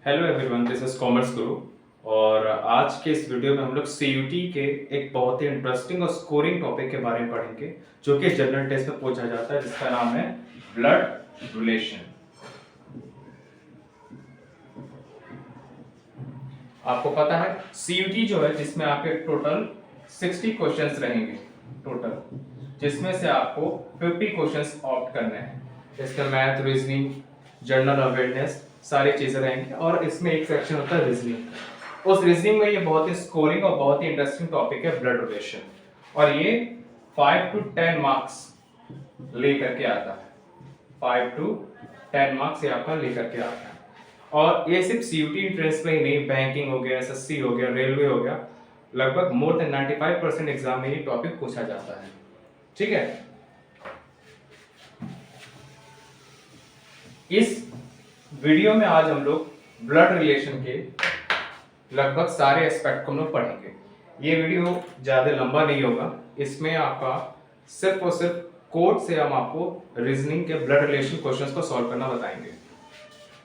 Hello everyone, this is commerce गुरु। और आज के इस वीडियो में हम लोग सीयूटी के एक बहुत ही इंटरेस्टिंग और स्कोरिंग टॉपिक के बारे में पढ़ेंगे जो कि जनरल टेस्ट में पूछा जाता है, जिसका नाम है ब्लड रिलेशन। आपको पता है सीयूटी जो है जिसमें आपके टोटल 60 क्वेश्चंस रहेंगे टोटल, जिसमें से आपको 50 क्वेश्चंस ऑप्ट करने हैं। इसका मैथ, रीजनिंग, जनरल अवेयरनेस सारी चीजें रहेंगी और इसमें एक सेक्शन होता है रीजनिंग। उस रीजनिंग में ये बहुत ही स्कोरिंग और बहुत ही इंटरेस्टिंग टॉपिक है ब्लड रिलेशन, और ये 5 to 10 मार्क्स लेकर के आता है। 5 to 10 मार्क्स ये आपका लेकर के आता है। और ये सिर्फ सीयूटी इंट्रेंस में ही नहीं, बैंकिंग हो गया, एसएससी हो गया, रेलवे हो गया, लगभग मोर देन 95% एग्जाम में ये टॉपिक पूछा जाता है। ठीक है, इस वीडियो में आज हम लोग ब्लड रिलेशन के लगभग सारे एस्पेक्ट को हम लोग पढ़ेंगे। ये वीडियो ज़्यादा लंबा नहीं होगा, इसमें आपका सिर्फ और सिर्फ कोड से हम आपको रीजनिंग के ब्लड रिलेशन क्वेश्चंस को सॉल्व करना बताएंगे।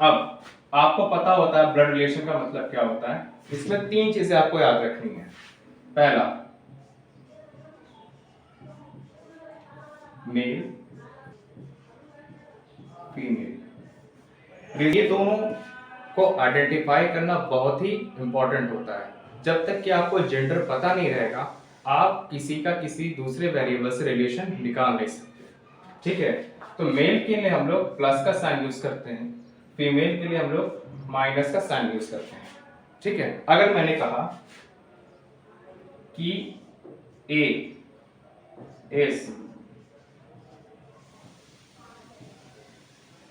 अब आपको पता होता है ब्लड रिलेशन का मतलब क्या होता है। इसमें 3 चीजें आपको याद रखनी है। पहला, मेल फीमेल, ये दोनों को आइडेंटिफाई करना बहुत ही इंपॉर्टेंट होता है। जब तक कि आपको जेंडर पता नहीं रहेगा, आप किसी का किसी दूसरे वेरिएबल से रिलेशन निकाल नहीं सकते। ठीक है, तो मेल के लिए हम लोग प्लस का साइन यूज करते हैं, फीमेल के लिए हम लोग माइनस का साइन यूज करते हैं। ठीक है, अगर मैंने कहा कि A is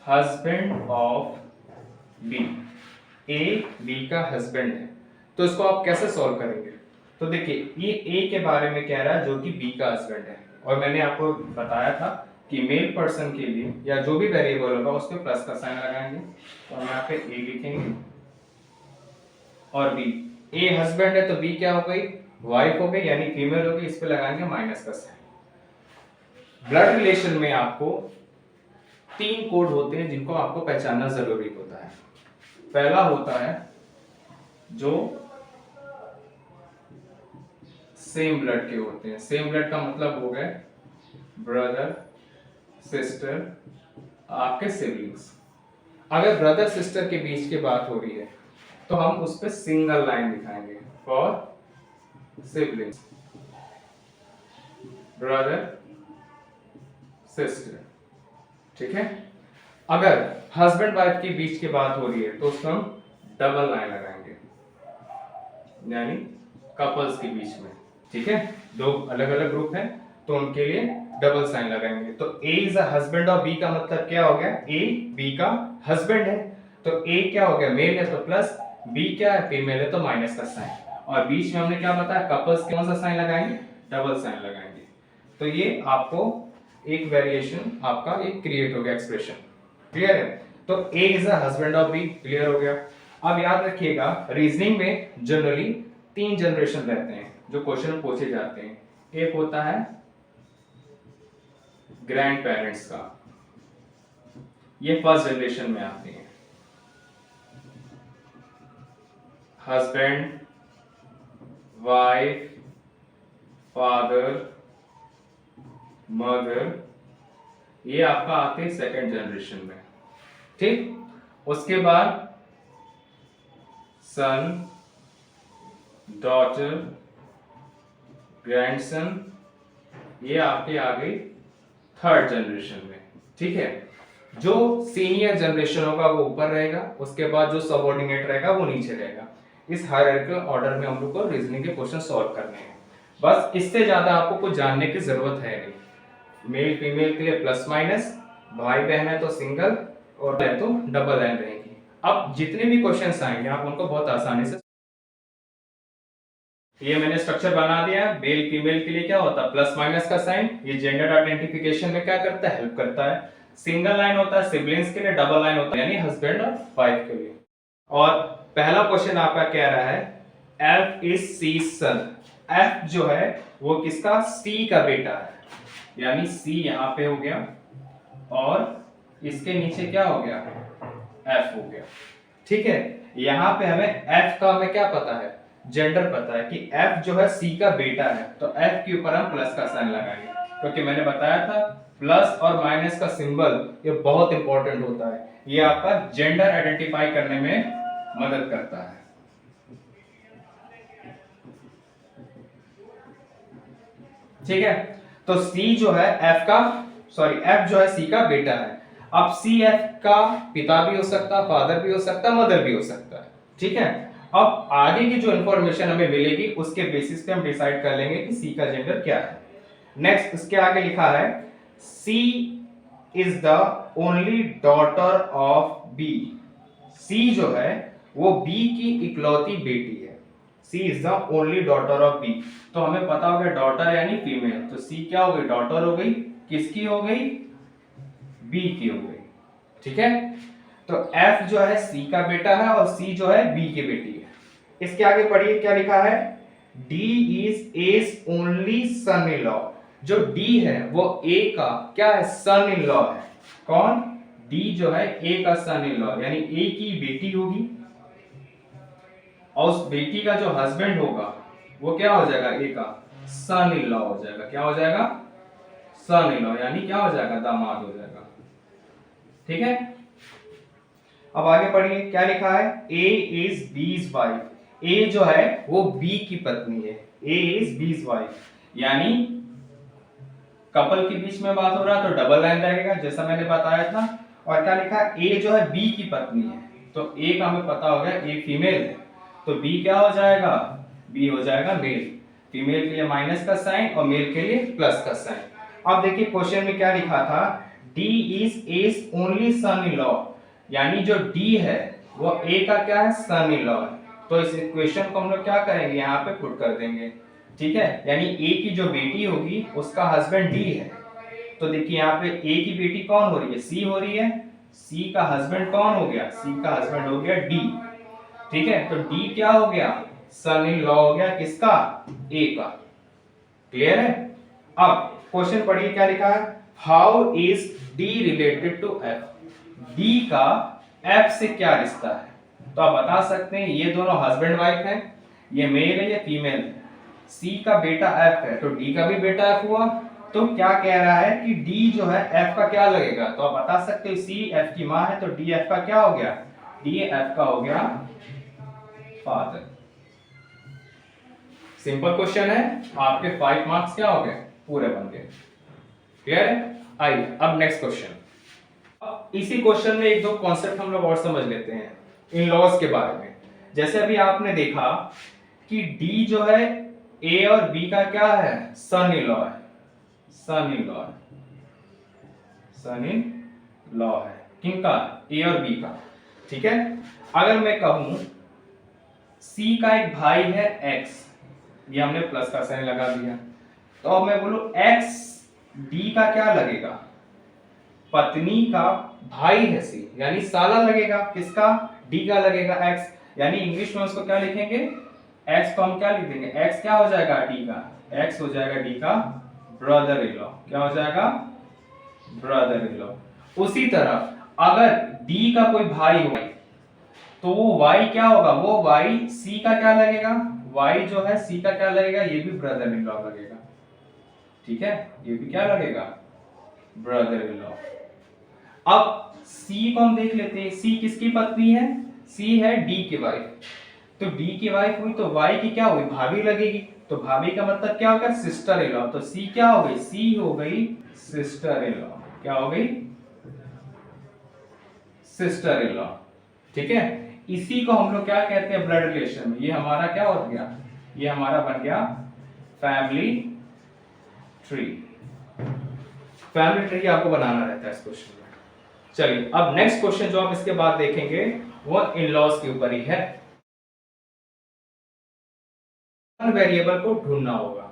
husband of B, A B का हस्बैंड है, तो इसको आप कैसे सॉल्व करेंगे? तो देखिए, ये ए के बारे में कह रहा है जो कि बी का हस्बैंड है, और मैंने आपको बताया था कि मेल पर्सन के लिए या जो भी वेरिएबल होगा उस पर प्लस का साइन लगाएंगे, तो हम यहाँ पे ए लिखेंगे और बी, ए हस्बैंड है तो बी क्या हो गई, वाइफ हो गई, यानी फीमेल हो गई, इस पे लगाएंगे माइनस का साइन। ब्लड रिलेशन में आपको 3 कोड होते हैं जिनको आपको पहचानना जरूरी होता है। पहला होता है जो सेम ब्लड के होते हैं। सेम ब्लड का मतलब हो गए ब्रदर सिस्टर, आपके सिबलिंग्स। अगर ब्रदर सिस्टर के बीच की बात हो रही है तो हम उस पर सिंगल लाइन दिखाएंगे, फॉर सिबलिंग्स ब्रदर सिस्टर। ठीक है, अगर हस्बैंड वाइफ के बीच की बात हो रही है तो उसमें हम डबल लाइन लगाएंगे, यानी कपल्स के बीच में। ठीक है, दो अलग अलग ग्रुप हैं तो उनके लिए डबल साइन लगाएंगे। तो A is a husband of B का मतलब क्या हो गया, ए बी का हस्बैंड है, तो ए क्या हो गया, मेल है तो प्लस, बी क्या है, फीमेल है तो माइनस का साइन, और बीच में हमने क्या बताया, कपल्स कौन सा साइन लगाएंगे, डबल साइन लगाएंगे। तो ये आपको एक वेरिएशन आपका एक क्रिएट हो गया एक्सप्रेशन। क्लियर है, तो A is a husband of B, clear हो गया। अब याद रखिएगा, रीजनिंग में जनरली 3 जनरेशन रहते हैं जो क्वेश्चन पूछे जाते हैं। एक होता है ग्रैंड पेरेंट्स का, ये फर्स्ट जनरेशन में आते हैं। हस्बैंड, वाइफ, फादर, मदर, ये आपका आते हैं सेकंड जनरेशन में। ठीक, उसके बाद सन, डॉटर, ग्रैंडसन, ये आपके आ गई थर्ड जनरेशन में। ठीक है, जो सीनियर जनरेशन होगा वो ऊपर रहेगा, उसके बाद जो सबऑर्डिनेट रहेगा वो नीचे रहेगा। इस हायरार्किकल ऑर्डर में हम लोग को रीजनिंग के क्वेश्चन सॉल्व करने हैं। बस इससे ज्यादा आपको कुछ जानने की जरूरत है नहीं। मेल फीमेल के लिए प्लस माइनस, भाई बहन है तो सिंगल और है तो डबल लाइन रहेगी। अब जितने भी क्वेश्चंस आएंगे आप उनको बहुत आसानी से, ये मैंने स्ट्रक्चर बना दिया है। मेल फीमेल के लिए क्या होता है, प्लस माइनस का साइन, ये जेंडर आइडेंटिफिकेशन में क्या करता है, हेल्प करता है। सिंगल लाइन होता है सिबलिंग्स के लिए, डबल लाइन होता है यानी हस्बैंड और वाइफ के लिए। और पहला क्वेश्चन आपका कह रहा है F is C son. F जो है वो किसका, सी का बेटा है, यानी सी यहां पे हो गया और इसके नीचे क्या हो गया, एफ हो गया। ठीक है, यहाँ पे हमें एफ का हमें क्या पता है, जेंडर पता है कि एफ जो है सी का बेटा है, तो एफ के ऊपर हम प्लस का साइन लगाएंगे, क्योंकि मैंने बताया था प्लस और माइनस का सिंबल ये बहुत इंपॉर्टेंट होता है, ये आपका जेंडर आइडेंटिफाई करने में मदद करता है। ठीक है, तो सी जो है एफ का, सॉरी एफ जो है सी का बेटा है। अब सी एफ का पिता भी हो सकता है, फादर भी हो सकता है, मदर भी हो सकता है। ठीक है, अब आगे की जो इंफॉर्मेशन हमें मिलेगी उसके बेसिस पे हम डिसाइड कर लेंगे कि सी का जेंडर क्या है। नेक्स्ट उसके आगे लिखा है C is the only daughter of B. C जो है वो बी की इकलौती बेटी है। C is the only daughter of B, तो हमें पता हो गया डॉटर यानी फीमेल, तो सी क्या हो गई, डॉटर हो गई, किसकी हो गई, बी की हो गई। ठीक है, तो एफ जो है सी का बेटा है और सी जो है बी की बेटी है। इसके आगे पढ़िए क्या लिखा है, D is S only son in law. जो डी है वो ए का क्या है, सन इन लॉ है। कौन, डी जो है ए का सन इन लॉ, यानी ए की बेटी होगी और उस बेटी का जो हस्बैंड होगा वो क्या हो जाएगा, ए का सन इन लॉ हो जाएगा। क्या हो जाएगा, सन इन लॉ, यानी क्या हो जाएगा, दामाद हो जाएगा। ठीक है, अब आगे पढ़िए क्या लिखा है, ए इज बीज वाइफ। ए जो है वो बी की पत्नी है, ए इज बीज वाइफ, यानी कपल के बीच में बात हो रहा है तो डबल लाइन लगेगा जैसा मैंने बताया था। और क्या लिखा है, ए जो है बी की पत्नी है, तो ए का हमें पता हो गया ए फीमेल है, तो बी क्या हो जाएगा, बी हो जाएगा मेल। फीमेल के लिए माइनस का साइन और मेल के लिए प्लस का साइन। अब देखिए क्वेश्चन में क्या लिखा था, D is S only son in law, यानी जो डी है वो ए का क्या है, सन इन लॉ है, तो इस इक्वेशन को हम लोग क्या करेंगे, यहाँ पे पुट कर देंगे। ठीक है, यानी ए की जो बेटी होगी उसका हस्बैंड डी है, तो देखिए यहाँ पे ए की बेटी कौन हो रही है, सी हो रही है, सी का हस्बैंड कौन हो गया, सी का हस्बैंड हो गया डी। ठीक है, तो डी क्या हो गया, सन इन लॉ हो गया किसका, ए का। क्लियर है। अब क्वेश्चन पढ़िए क्या लिखा है, how is D related to F. D का एफ से क्या रिश्ता है, तो आप बता सकते हैं ये दोनों हस्बैंड वाइफ हैं, ये मेल है ये फीमेल है। सी का बेटा एफ है तो डी का भी बेटा एफ हुआ, तो क्या कह रहा है कि डी जो है एफ का क्या लगेगा, तो आप बता सकते हो सी एफ की मां है तो डी एफ का क्या हो गया, डी एफ का हो गया फादर। सिंपल क्वेश्चन है, आपके 5 मार्क्स क्या हो गए, पूरे बन गए। क्लियर है। आइए अब नेक्स्ट क्वेश्चन। अब इसी क्वेश्चन में एक दो कॉन्सेप्ट हम लोग और समझ लेते हैं इन लॉज के बारे में। जैसे अभी आपने देखा कि डी जो है ए और बी का क्या है, सन इन लॉ है, सन इन लॉ है, सन इन लॉ है किनका, ए और बी का। ठीक है, अगर मैं कहूं सी का एक भाई है एक्स, ये हमने प्लस का साइन लगा दिया, तो अब मैं बोलूं एक्स डी का क्या लगेगा, पत्नी का भाई है सी, यानी साला लगेगा, किसका, डी का लगेगा एक्स, यानी इंग्लिश में उसको क्या लिखेंगे, एक्स को हम क्या लिख देंगे, एक्स क्या हो जाएगा डी का, एक्स हो जाएगा डी का ब्रदर इन लॉ, क्या हो जाएगा, ब्रदर इन लॉ। उसी तरह अगर डी का कोई भाई हो तो वो y क्या होगा, वो y c का क्या लगेगा, y जो है c का क्या लगेगा, ये भी ब्रदर इन लॉ लगेगा। ठीक है, ये भी क्या लगेगा, ब्रदर इन लॉ। अब c को हम देख लेते हैं, c किसकी पत्नी है, c है d की वाइफ, तो d की वाइफ हुई तो y की क्या हुई, भाभी लगेगी, तो भाभी का मतलब क्या होगा, सिस्टर इन लॉ, तो c क्या हो गई, c हो गई सिस्टर इन लॉ, क्या हो गई, सिस्टर इन लॉ। ठीक है, इसी को हम लोग क्या कहते हैं, ब्लड रिलेशन में, ये हमारा क्या हो गया, ये हमारा बन गया फैमिली ट्री। फैमिली ट्री आपको बनाना रहता है इस क्वेश्चन में। चलिए अब नेक्स्ट क्वेश्चन जो आप इसके बाद देखेंगे वो इन लॉज के ऊपर ही है। वेरिएबल को ढूंढना होगा,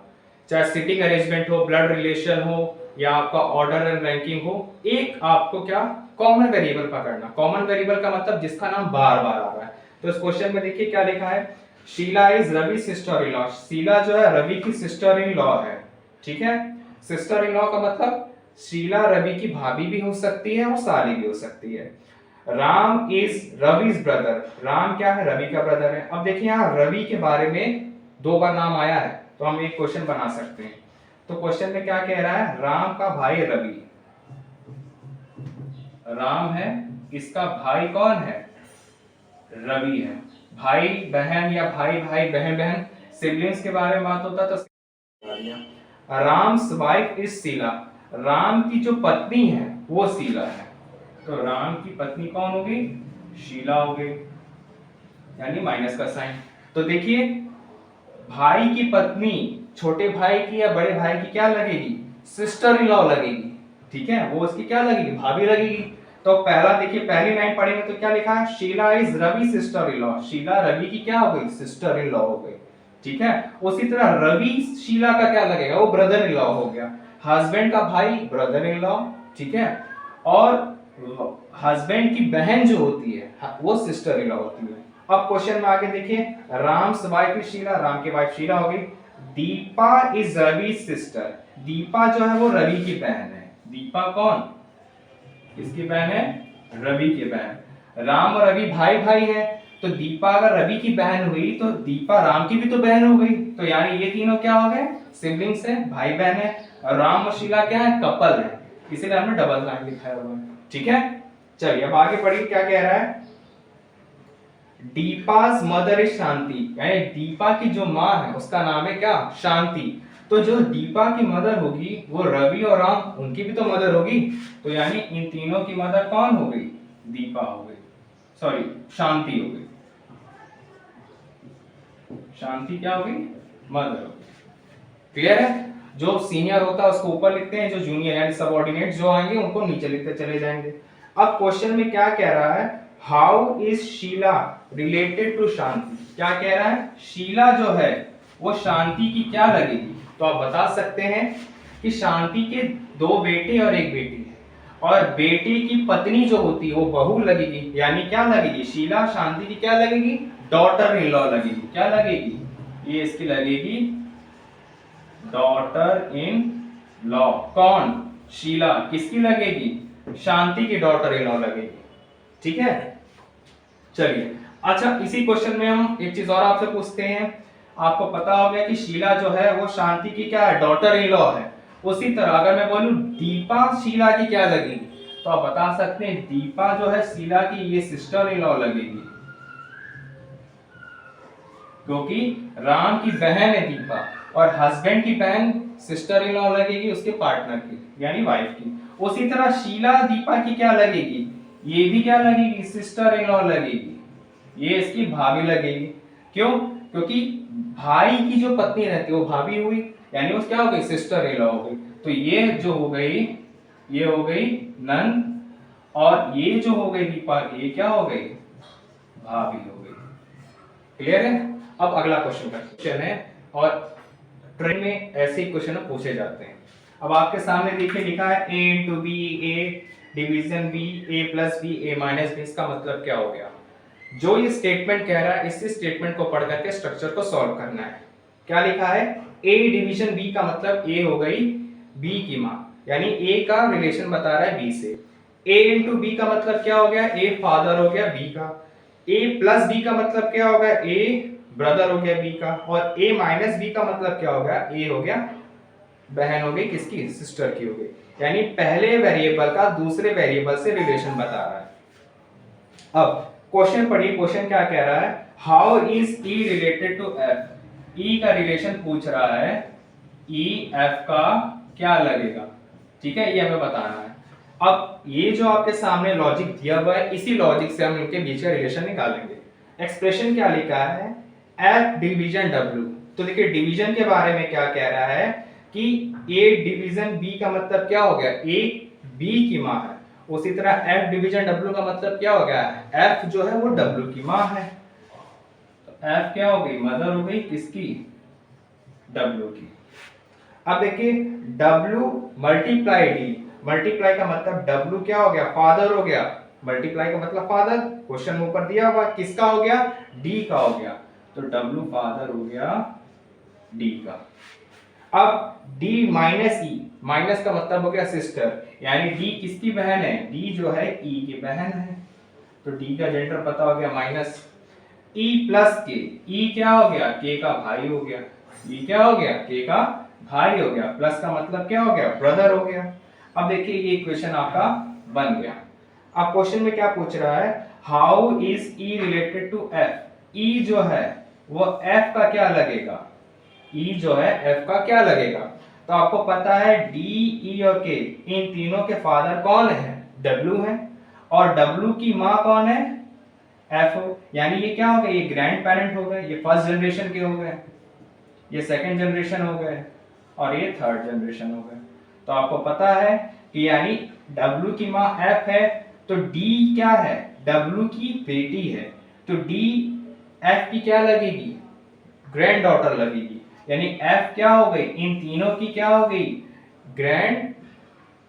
चाहे सिटिंग अरेंजमेंट हो, ब्लड रिलेशन हो या आपका ऑर्डर एंड रैंकिंग हो, एक आपको क्या कॉमन वेरिएबल पकड़ना। कॉमन वेरिएबल का मतलब जिसका नाम बार बार आ रहा है। तो इस क्वेश्चन में देखिए क्या लिखा है, Sheela is Ravi sister in law. Sheela जो है रवि की सिस्टर इन लॉ है। ठीक है, सिस्टर इन लॉ का मतलब शीला रवि की भाभी भी हो सकती है और साली भी हो सकती है। राम इज रवि's ब्रदर, राम क्या है, रवि का ब्रदर है। अब देखिए यहाँ रवि के बारे में 2 बार नाम आया है, तो हम एक क्वेश्चन बना सकते हैं। तो क्वेश्चन में क्या कह रहा है, राम का भाई रवि, राम है, इसका भाई कौन है, रवि है। भाई बहन या भाई भाई बहन बहन सिबलिंग्स के बारे में बात होता तो राम्स वाइफ इज शीला, राम की जो पत्नी है वो शीला है। तो राम की पत्नी कौन होगी, शीला हो गई, यानी माइनस का साइन। तो देखिए भाई की पत्नी छोटे भाई की या बड़े भाई की क्या लगेगी, सिस्टर इन लॉ लगेगी, ठीक है, वो उसकी क्या लगेगी, भाभी लगेगी। तो पहला देखिए पहली लाइन पढ़ेंगे तो क्या लिखा है, Sheela is Ravi sister in law, Sheela Ravi की क्या हो गई, सिस्टर इन लॉ हो गई, ठीक है। उसी तरह रवि शीला का क्या लगेगा, वो ब्रदर इन लॉ हो गया, हस्बैंड का भाई ब्रदर इन लॉ, ठीक है, और हस्बैंड की बहन जो होती है वो सिस्टर इन लॉ होती है। अब क्वेश्चन में आगे देखिए, राम्स वाइफ इज शीला, राम की वाइफ शीला हो गई। दीपा इज रवि सिस्टर, दीपा जो है वो रवि की बहन है, दीपा कौन, किसकी बहन है, रवि की बहन। राम और रवि भाई भाई है, तो दीपा अगर रवि की बहन हुई तो दीपा राम की भी तो बहन हो गई, तो यानी ये तीनों क्या हो गए, सिबलिंग्स है, भाई बहन है। और राम और शीला क्या है, कपल है, इसीलिए हमने डबल लाइन लिखा हुआ है, ठीक है। चलिए अब आगे पढ़िए क्या कह रहा है, दीपा's मदर इज शांति, यानी दीपा की जो माँ है उसका नाम है क्या, शांति। तो जो दीपा की मदर होगी वो रवि और राम उनकी भी तो मदर होगी, तो यानी इन तीनों की मदर कौन हो गई, दीपा हो गई, सॉरी शांति हो गई, शांति क्या हो गई, मदर हो गई। क्लियर है, जो सीनियर होता है उसको ऊपर लिखते हैं, जो जूनियर यानी सबऑर्डिनेट जो आएंगे उनको नीचे लिखते चले जाएंगे। अब क्वेश्चन में क्या कह रहा है, how is Sheela related to Shanti, क्या कह रहा है, शीला जो है वो शांति की क्या लगेगी। तो आप बता सकते हैं कि शांति के 2 बेटे और 1 बेटी है, और बेटे की पत्नी जो होती है वो बहू लगेगी, यानी क्या लगेगी, शीला शांति की क्या लगेगी, डॉटर इन लॉ लगेगी, क्या लगेगी, ये इसकी लगेगी डॉटर इन लॉ। कौन, शीला किसकी लगेगी, शांति की डॉटर इन लॉ लगेगी, ठीक है। चलिए अच्छा, इसी क्वेश्चन में हम एक चीज और आपसे पूछते हैं, आपको पता हो गया कि शीला जो है वो शांति की क्या है, डॉटर इन लॉ है। उसी तरह अगर मैं बोलूं दीपा शीला की क्या लगेगी, तो आप बता सकते हैं दीपा जो है शीला की ये सिस्टर इन लॉ लगेगी, क्योंकि राम की बहन है दीपा, और हस्बैंड की बहन सिस्टर इन लॉ लगेगी उसके पार्टनर की, यानी वाइफ की। उसी तरह शीला दीपा की क्या लगेगी, ये भी क्या लगेगी, सिस्टर इन लॉ लगेगी, ये इसकी भाभी लगेगी। क्यों, क्योंकि भाई की जो पत्नी रहती है वो भाभी हुई, यानी वो क्या हो गई, सिस्टर इन लॉ हो गई। तो ये जो हो गई, ये हो गई नन, और ये जो हो गई दीपा, ये क्या हो गई, भाभी हो गई। क्लियर है। अब अगला क्वेश्चन है, और ट्रेन में ऐसे ही क्वेश्चन पूछे जाते हैं। अब आपके सामने देखिए लिखा है a into B, A division B, A plus B, A minus B, इसका मतलब क्या हो गया, जो ये स्टेटमेंट कह रहा है इस स्टेटमेंट को पढ़ करके स्ट्रक्चर को सॉल्व करना है। क्या लिखा है, a डिवीजन b का मतलब a हो गई b की माँ, यानी a का रिलेशन बता रहा है b से। a इंटू बी का मतलब क्या हो गया, a फादर हो गया b का, a प्लस b का मतलब क्या हो गया, a ब्रदर हो गया b का, और a माइनस b का मतलब क्या हो गया, a हो गया बहन हो गई, किसकी, सिस्टर की हो गई। यानी पहले वेरिएबल का दूसरे वेरिएबल से रिलेशन बता रहा है। अब क्वेश्चन पढ़िए, क्वेश्चन क्या कह रहा है, how is E related to F, E का रिलेशन पूछ रहा है, ई एफ का क्या लगेगा, ठीक है, ये हमें बताना है। अब ये जो आपके सामने लॉजिक दिया हुआ है, इसी लॉजिक से हम इनके बीच का रिलेशन निकालेंगे। एक्सप्रेशन क्या लिखा है, एफ डिवीजन डब्ल्यू, तो देखिए डिवीजन के बारे में क्या कह रहा है कि ए डिवीजन बी का मतलब क्या हो गया, ए बी की माँ है। उसी तरह एफ डिवीजन डब्ल्यू का मतलब क्या हो गया, एफ जो है वो डब्ल्यू की माँ है, तो एफ क्या हो गई, मदर हो गई, किसकी, डब्ल्यू की। अब देखिए डब्ल्यू मल्टीप्लाई डी, मल्टीप्लाई का मतलब डब्ल्यू क्या हो गया, फादर हो गया, मल्टीप्लाई का मतलब फादर, क्वेश्चन में ऊपर दिया हुआ किसका हो गया, डी का हो गया, तो डब्ल्यू फादर हो गया डी का। अब D माइनस ई, माइनस का मतलब हो गया सिस्टर, यानी D किसकी बहन है, D जो है E की बहन है, तो डी का जेंडर पता हो गया, माइनस ई प्लस के, ई क्या हो गया, के का भाई हो गया, ई क्या हो गया, के का भाई हो गया, प्लस का मतलब क्या हो गया, ब्रदर हो गया। अब देखिए ये इक्वेशन आपका बन गया। अब क्वेश्चन में क्या पूछ रहा है, how is E related to F, E जो है वो एफ का क्या लगेगा, ई जो है एफ का क्या लगेगा। तो आपको पता है डी, ई और के, इन तीनों के फादर कौन है, डब्ल्यू है, और डब्ल्यू की माँ कौन है, एफ हो, यानी ये क्या हो गए, ये ग्रैंड पेरेंट हो गए, ये फर्स्ट जनरेशन के हो गए, ये सेकंड जनरेशन हो गए, और ये थर्ड जनरेशन हो गए। तो आपको पता है कि यानी W की माँ F है, तो D क्या है, W की बेटी है, तो D F की क्या लगेगी, ग्रैंड डॉटर लगेगी, यानी F क्या हो गई, इन तीनों की क्या हो गई, ग्रैंड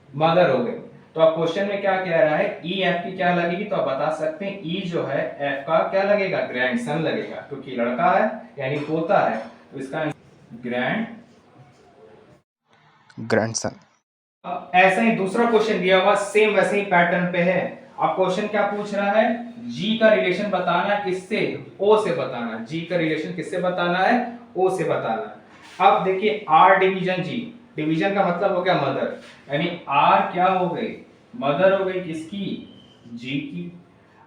मदर हो गई। तो अब क्वेश्चन में क्या कह रहा है, ई एफ की क्या लगेगी, तो आप बता सकते हैं ई जो है एफ का क्या लगेगा, ग्रैंडसन लगेगा, क्योंकि लड़का है यानी पोता है, तो इसका ग्रैंडसन। ऐसा ही दूसरा क्वेश्चन दिया हुआ सेम वैसे ही पैटर्न पे है। अब क्वेश्चन क्या पूछ रहा है, जी का रिलेशन बताना है किससे, ओ से बताना है, जी का रिलेशन किससे बताना है, ओ से बताना है। अब देखिए आर डिवीजन जी, डिवीजन का मतलब हो गया मदर, यानी आर क्या हो गई, मदर हो गई किसकी, जी की।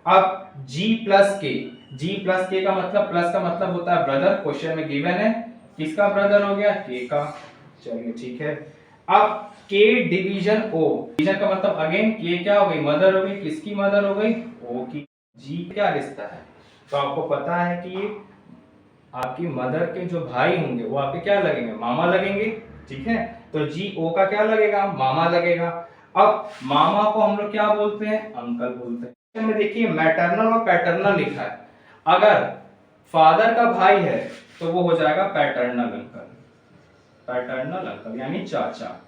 अब जी प्लस के, जी प्लस के का मतलब, प्लस का मतलब होता है ब्रदर, क्वेश्चन में गिवन है, किसका ब्रदर हो गया, के का। चलिए ठीक है। अब के डिवीजन ओ, डिवीजन का मतलब अगेन के क्या हो गई, मदर हो गई, किसकी मदर हो गई, ओ की। जी क्या रिश्ता है, तो आपको पता है कि आपकी मदर के जो भाई होंगे वो आपके क्या लगेंगे, मामा लगेंगे, ठीक है। तो जी ओ का क्या लगेगा, मामा लगेगा। अब मामा को हम लोग क्या बोलते हैं, अंकल बोलते हैं। में देखिए मैटरनल और पैटर्नल लिखा है, अगर फादर का भाई है तो वो हो जाएगा पैटर्नल अंकल, पैटर्नल अंकल यानी चाचा।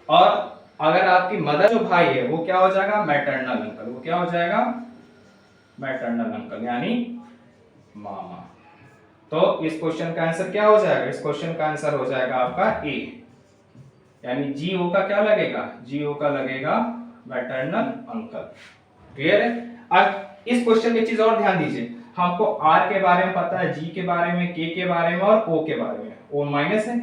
और अगर आपकी मदर जो भाई है वो क्या हो जाएगा, मैटरनल अंकल, वो क्या हो जाएगा, मैटरनल अंकल यानी मामा। तो इस क्वेश्चन का आंसर क्या हो जाएगा, इस क्वेश्चन का आंसर हो जाएगा आपका ए, यानी जी ओ का क्या लगेगा, जी ओ का लगेगा मैटरनल अंकल। क्लियर है। अब इस क्वेश्चन में चीज और ध्यान दीजिए, हमको आर के बारे में पता है, जी के बारे में, के बारे में और ओ के बारे में, ओ माइनस है,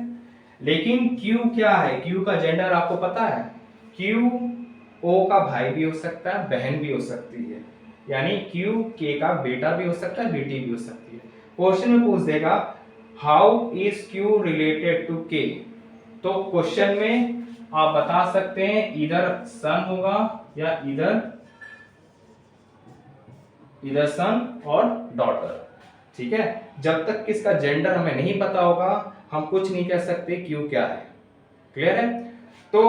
लेकिन क्यू क्या है, क्यू का जेंडर आपको पता है, क्यू ओ का भाई भी हो सकता है, बहन भी हो सकती है, यानी क्यू के का बेटा भी हो सकता है, बेटी भी हो सकती है। क्वेश्चन में पूछ देगा how is Q related to K, तो क्वेश्चन में आप बता सकते हैं इधर सन होगा या इधर सन और डॉटर, ठीक है। जब तक किसका जेंडर हमें नहीं पता होगा हम कुछ नहीं कह सकते क्यू क्या है। क्लियर है। तो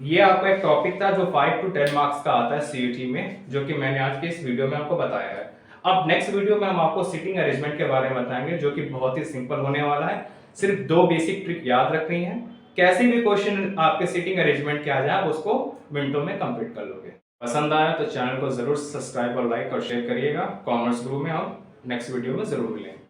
ये आपका एक टॉपिक था जो 5 to 10 मार्क्स का आता है सीईटी में, जो कि मैंने आज के इस वीडियो में आपको बताया है। अब नेक्स्ट वीडियो में हम आपको सिटिंग अरेंजमेंट के बारे में बताएंगे, जो कि बहुत ही सिंपल होने वाला है। सिर्फ 2 बेसिक ट्रिक याद रखनी है, कैसे भी क्वेश्चन आपके सिटिंग अरेंजमेंट के आ जाए आप उसको मिनटों में कंप्लीट कर लोगे। पसंद आया तो चैनल को जरूर सब्सक्राइब और लाइक और शेयर करिएगा। कॉमर्स ग्रुप में हम नेक्स्ट वीडियो में जरूर मिलेंगे।